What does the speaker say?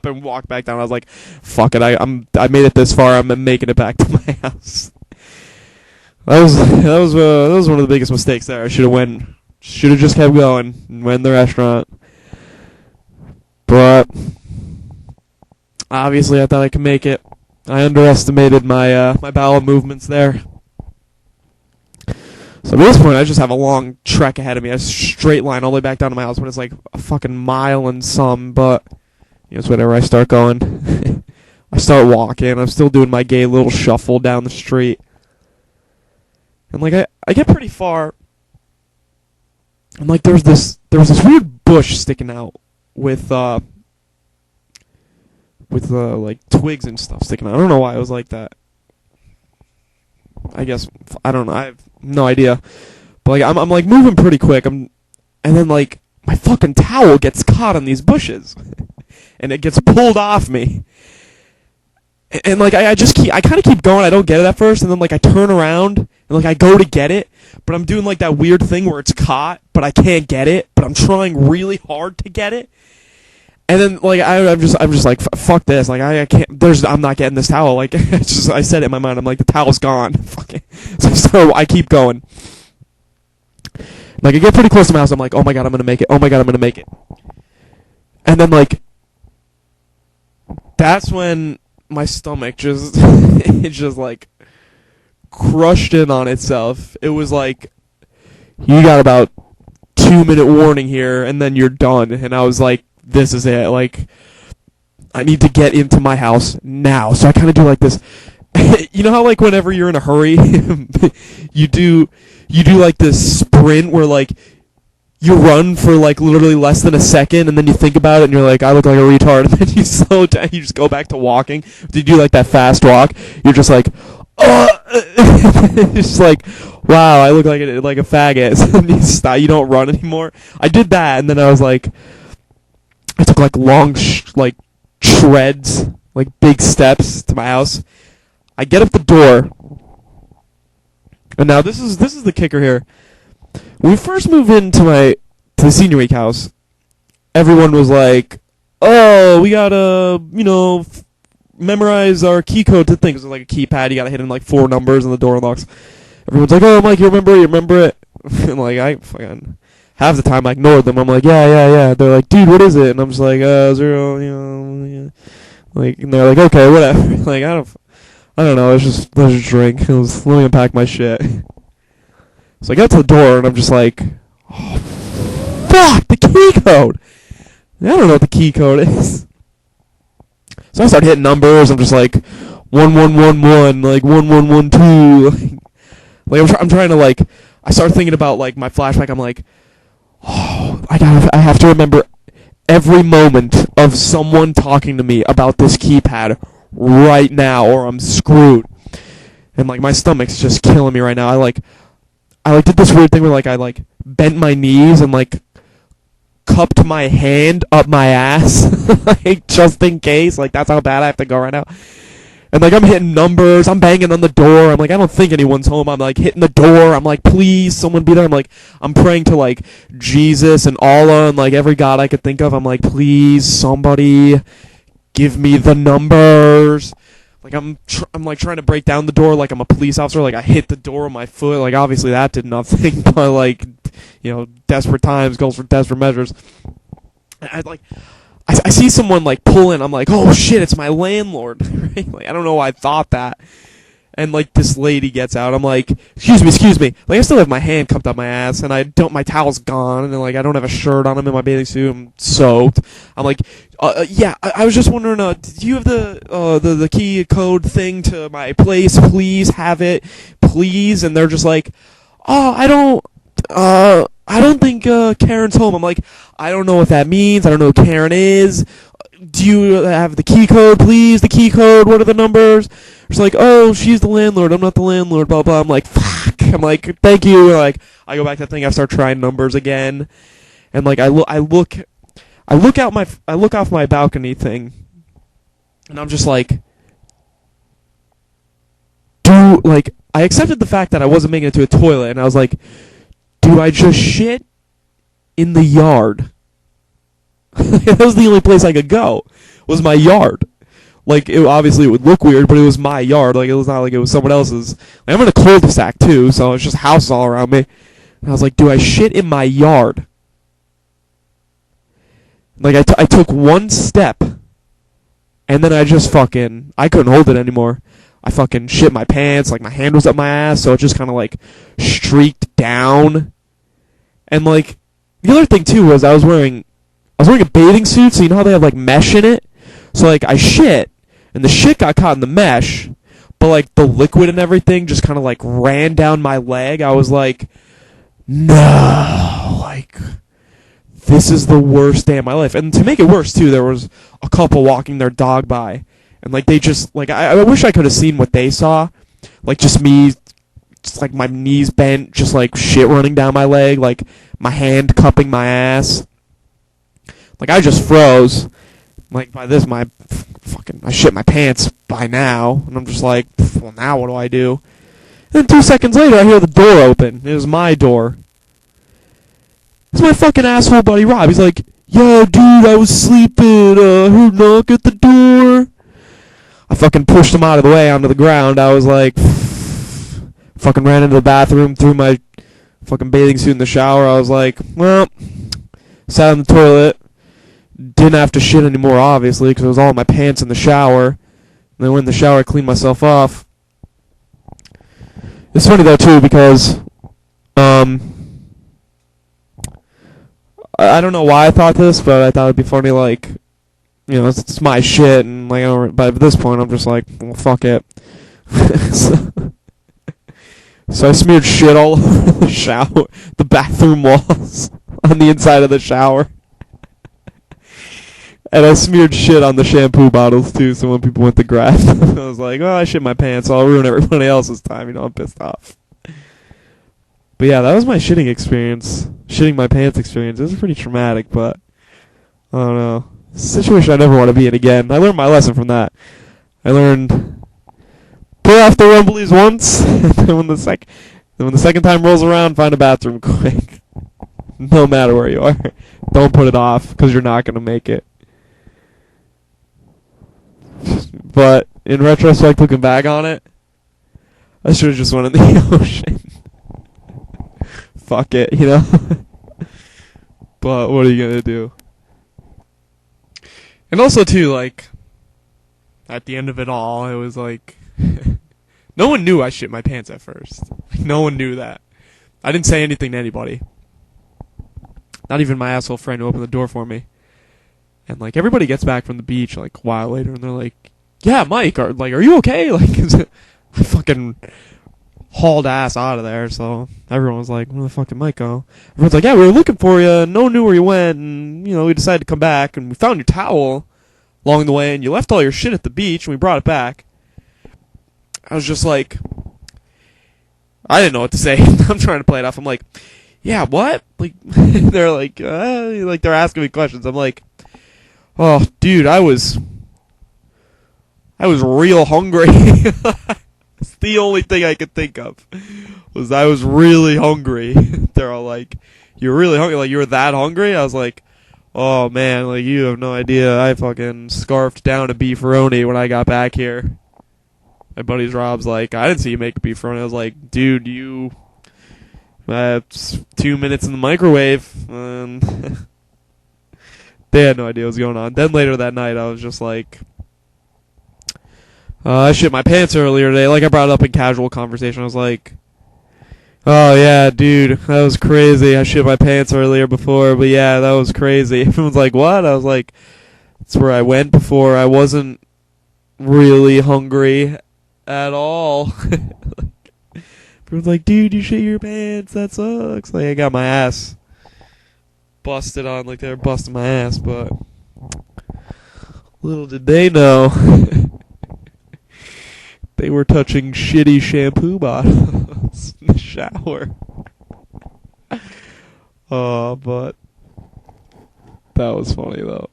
and walked back down. I was like, fuck it, I made it this far. I'm making it back to my house. That was one of the biggest mistakes there. I should have just kept going and went in the restaurant. But obviously I thought I could make it. I underestimated my my bowel movements there. So at this point, I just have a long trek ahead of me. A straight line all the way back down to my house, but it's like a fucking mile and some. But it's whatever. I start going. I start walking. I'm still doing my gay little shuffle down the street. And like I get pretty far. And like there was this weird bush sticking out with like twigs and stuff sticking out. I don't know why it was like that. I guess I don't know. I have no idea. But like I'm like moving pretty quick. And then like my fucking towel gets caught on these bushes, and it gets pulled off me. And like I kind of keep going. I don't get it at first, and then like I turn around and like I go to get it, but I'm doing like that weird thing where it's caught, but I can't get it. But I'm trying really hard to get it. And then like I'm just like fuck this. Like I can't. I'm not getting this towel. Like I said it in my mind. I'm like, the towel's gone. Fuck it. So I keep going. Like I get pretty close to my house. I'm like, oh my god, I'm gonna make it. Oh my god, I'm gonna make it. And then like that's when my stomach just it just like crushed in on itself. It was like, you got about 2-minute warning here, and then you're done. And I was like, this is it. Like, I need to get into my house now. So I kind of do like this. You know how like whenever you're in a hurry, you do like this sprint where like you run for like literally less than a second, and then you think about it, and you're like, I look like a retard, and then you slow down, you just go back to walking. You do like that fast walk. You're just like, it's like, wow, I look like a faggot. So you stop. You don't run anymore. I did that, and then I was like, I took like long like treads, like big steps to my house. I get up the door, and now this is the kicker here. When we first moved into the senior week house, everyone was like, "Oh, we gotta, memorize our key code to things." It's like a keypad. You gotta hit in like 4 numbers, and the door unlocks. Everyone's like, "Oh, Mike, you remember it?" And like I fucking half the time I ignored them. I'm like, yeah. They're like, "Dude, what is it?" And I'm just like, 0, yeah. Like, and they're like, "Okay, whatever." Like I don't know. Let's just drink. Let me unpack my shit. So I got to the door, and I'm just like, oh, fuck, the key code. I don't know what the key code is. So I start hitting numbers. I'm just like, 1111, like 1112. Like I'm trying to like. I start thinking about like my flashback. I'm like, oh, I have to remember every moment of someone talking to me about this keypad right now, or I'm screwed. And like my stomach's just killing me right now. I did this weird thing where like I like bent my knees and like cupped my hand up my ass, like just in case. Like that's how bad I have to go right now. And like I'm hitting numbers, I'm banging on the door. I'm like, I don't think anyone's home. I'm like hitting the door. I'm like, please, someone be there. I'm like, I'm praying to like Jesus and Allah and like every god I could think of. I'm like, please, somebody give me the numbers. Like I'm like trying to break down the door like I'm a police officer. Like I hit the door with my foot. Like obviously that did nothing. But like, desperate times calls for desperate measures. I see someone like pull in. I'm like, oh shit, it's my landlord. Right? Like I don't know why I thought that. And like this lady gets out. I'm like, excuse me. Like I still have my hand cupped up my ass, and my towel's gone, and like I don't have a shirt on. I'm in my bathing suit. I'm soaked. I'm like, yeah. I was just wondering, do you have the key code thing to my place? Please have it, please. And they're just like, oh, I don't think Karen's home. I'm like, I don't know what that means. I don't know who Karen is. Do you have the key code, please? The key code. What are the numbers? It's like, oh, she's the landlord. I'm not the landlord. Blah blah. I'm like, fuck. I'm like, thank you. And like, I go back to the thing. I start trying numbers again, and like, I look off my balcony thing, and I'm just like, I accepted the fact that I wasn't making it to a toilet, and I was like, do I just shit in the yard? That was the only place I could go. was my yard. Like, obviously it would look weird, but it was my yard. Like, it was not like it was someone else's. Like, I'm in a cul-de-sac, too, so it's just houses all around me. And I was like, do I shit in my yard? Like, I took one step, and then I just fucking, I couldn't hold it anymore. I fucking shit my pants, like, my hand was up my ass, so it just kind of, like, streaked down. And, like, the other thing, too, was I was wearing a bathing suit, so you know how they have, like, mesh in it? So, like, I shit, and the shit got caught in the mesh, but, like, the liquid and everything just kind of, like, ran down my leg. I was like, no, like, this is the worst day of my life. And to make it worse, too, there was a couple walking their dog by, and, like, they just, like, I wish I could have seen what they saw. Like, just me, just, like, my knees bent, just, like, shit running down my leg, like, my hand cupping my ass. Like, I just froze. Like, by this, I shit my pants by now. And I'm just like, well, now what do I do? And then 2 seconds later, I hear the door open. It was my door. It's my fucking asshole buddy Rob. He's like, yo, dude, I was sleeping. Heard knock at the door. I fucking pushed him out of the way onto the ground. I was like, fucking ran into the bathroom, threw my fucking bathing suit in the shower. I was like, well, sat on the toilet. Didn't have to shit anymore, obviously, because it was all in my pants in the shower. And then went in the shower, I cleaned myself off. It's funny, though, too, because I don't know why I thought this, but I thought it'd be funny, like, you know, it's my shit, and, like, but at this point, I'm just like, well, fuck it. So I smeared shit all over the shower, the bathroom walls, on the inside of the shower. And I smeared shit on the shampoo bottles, too, so when people went to grab them, I was like, oh, I shit my pants, so I'll ruin everybody else's time, you know, I'm pissed off. But yeah, that was my shitting experience. Shitting my pants experience. It was pretty traumatic, but I don't know. It's a situation I never want to be in again. I learned my lesson from that. I learned, pull off the rumblies once, and then when the second time rolls around, find a bathroom quick. No matter where you are. Don't put it off, because you're not going to make it. But in retrospect, looking back on it, I should have just went in the ocean. Fuck it, you know? But what are you gonna do? And also, too, like, at the end of it all, it was like, no one knew I shit my pants at first. Like, no one knew that. I didn't say anything to anybody. Not even my asshole friend who opened the door for me. And, like, everybody gets back from the beach, like, a while later, and they're like, yeah, Mike, are you okay? Like, I fucking hauled ass out of there, so everyone was like, where the fuck did Mike go? Everyone's like, yeah, we were looking for you, and no one knew where you went, and, you know, we decided to come back, and we found your towel along the way, and you left all your shit at the beach, and we brought it back. I was just like, I didn't know what to say. I'm trying to play it off. I'm like, yeah, what? Like, they're like they're asking me questions. I'm like, oh, dude, I was real hungry. It's the only thing I could think of. Was I was really hungry. They're all like, you're really hungry? Like, you were that hungry? I was like, oh, man, like, you have no idea. I fucking scarfed down a beefaroni when I got back here. My buddy's Rob's like, I didn't see you make a beefaroni. I was like, dude, you... 2 minutes in the microwave. And they had no idea what was going on. Then later that night, I was just like... I shit my pants earlier today. Like, I brought it up in casual conversation. I was like, oh, yeah, dude, that was crazy. I shit my pants earlier before, but yeah, that was crazy. Everyone's like, what? I was like, that's where I went before. I wasn't really hungry at all. Everyone's like, dude, you shit your pants. That sucks. Like, I got my ass busted on. Like, they were busting my ass, but little did they know. They were touching shitty shampoo bottles in the shower. Oh, but that was funny, though.